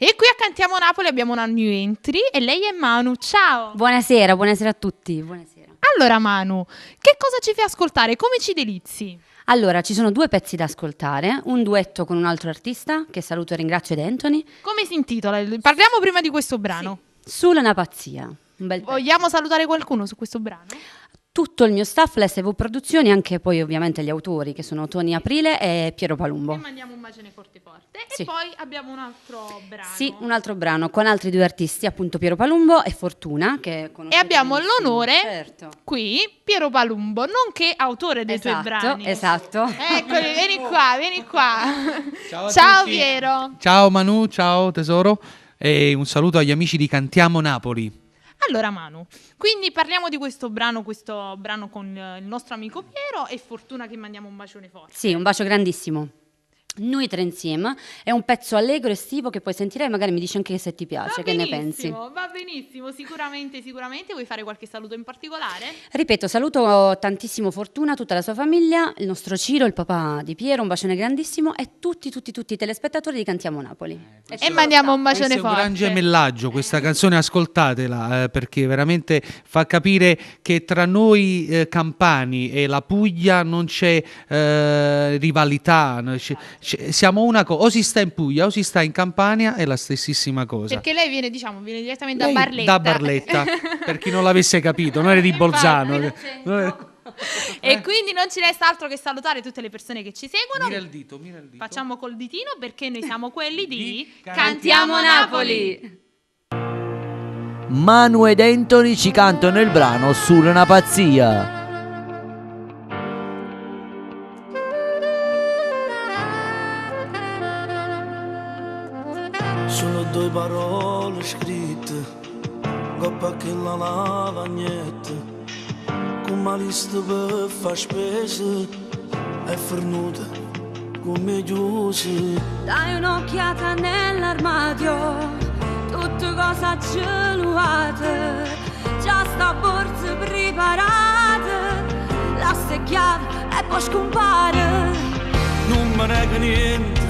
E qui a Cantiamo Napoli abbiamo una new entry e lei è Manu. Ciao! Buonasera a tutti. Buonasera. Allora Manu, che cosa ci fai ascoltare? Come ci delizi? Allora, ci sono 2 pezzi da ascoltare, un duetto con un altro artista, che saluto e ringrazio, ed Anthony. Come si intitola? Parliamo prima di questo brano. Sì. Sulla una pazzia. Un bel pezzo. Vogliamo salutare qualcuno su questo brano? Tutto il mio staff, l'SV Produzioni, anche poi ovviamente gli autori, che sono Tony Aprile e Piero Palumbo. E mandiamo un bacione forte forte. Sì. E poi abbiamo un altro brano. Sì, un altro brano con altri 2 artisti, appunto Piero Palumbo e Fortuna, che E conoscete abbiamo benissimo. l'onore, Certo. qui, Piero Palumbo, nonché autore dei tuoi brani. Esatto. Eccoli, vieni qua. Ciao a Ciao tutti. Piero. Ciao Manu, ciao tesoro e un saluto agli amici di Cantiamo Napoli. Allora Manu, quindi parliamo di questo brano con il nostro amico Piero e Fortuna che mandiamo un bacione forte. Sì, un bacio grandissimo. Noi 3 insieme, è un pezzo allegro estivo che puoi sentire e magari mi dici anche se ti piace, che ne pensi? Va benissimo, sicuramente. Vuoi fare qualche saluto in particolare? Ripeto, saluto tantissimo Fortuna, tutta la sua famiglia, il nostro Ciro, il papà di Piero, un bacione grandissimo e tutti i telespettatori di Cantiamo Napoli. E mandiamo un bacione Questo è un forte. gran gemellaggio, questa canzone ascoltatela perché veramente fa capire che tra noi campani e la Puglia non c'è rivalità, siamo una cosa, o si sta in Puglia o si sta in Campania, è la stessissima cosa. Perché lei viene direttamente Lei da Barletta. Da Barletta, per chi non l'avesse capito, non è di Bolzano. E quindi non ci resta altro che salutare tutte le persone che ci seguono. Mira il dito. Facciamo col ditino perché noi siamo quelli di Cantiamo Napoli! Manu ed Anthony ci cantano il brano Sulla una pazzia. Sono 2 parole scritte, coppa che la lavagnetta, con una lista per far spese, è fornuta come chiuse. Dai un'occhiata nell'armadio, tutte cose geluate, già sta borsa preparata, la chiave e poi scompare. Non me ne frega niente,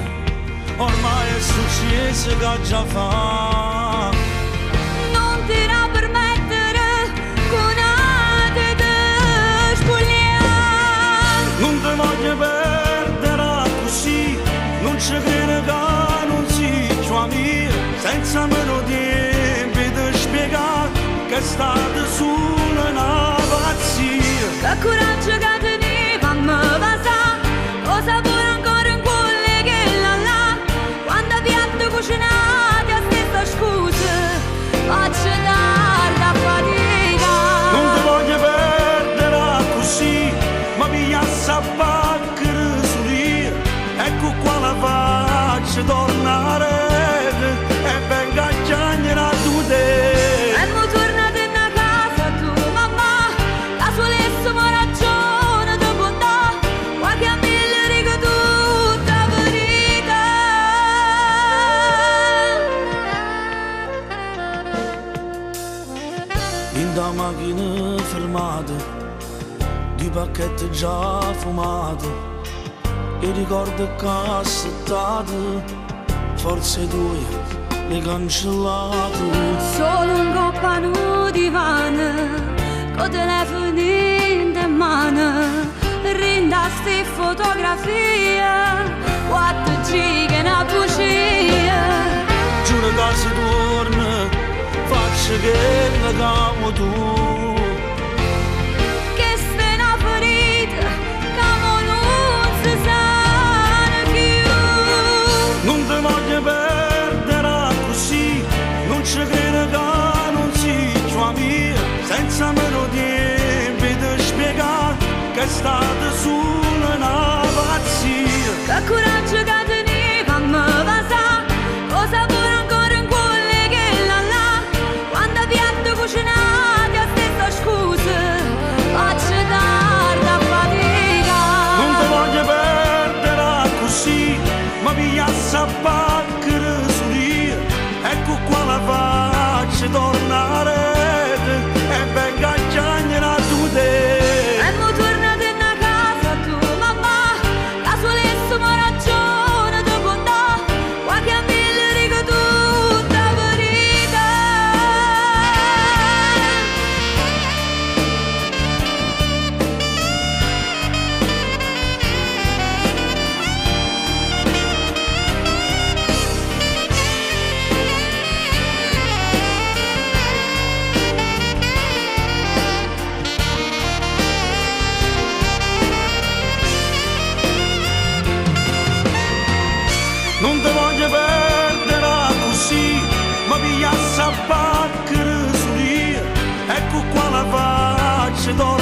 ormai è successo che già fa. Non ti da permettere con ate di spogliare. Non ti voglio perdere così, non ci credo che non si tua mia, senza meno tempo di spiegare che è stata solo una pazzia. Che coraggio che tenevo a me passare, lo sapore ancora in quelle che là, quando piatto cucinati a stessa scusa, faccio tardi a fatica. Non ti voglio perdere così, ma piglia sabacca sull'io, ecco qua la faccio tornare e venga a chiagnere a tutte. E mo tornate in casa tu, mamma, la solessimo ragione di bontà, qualche amico dico tutta verità. In da macchina fermata, di pacchetti già fumati, e ricordo cassettate, forse 2 le cancellate. Solo un coppa nu divano, con telefoni in mano, rinda sti fotografie, 4G che na bugia. Giuro che se torna, faccio che la camo tu. Che ste na ferita, che mo non si sa più. Non ti voglio perdere così, non ci credo che non si tua mia, senza meno tempo di spiegare che è stata solo una pazzia. Che coraggio che tenevo a me passare, lo sapore ancora in quelle che là, quando piatto cucinati a stessa ci torna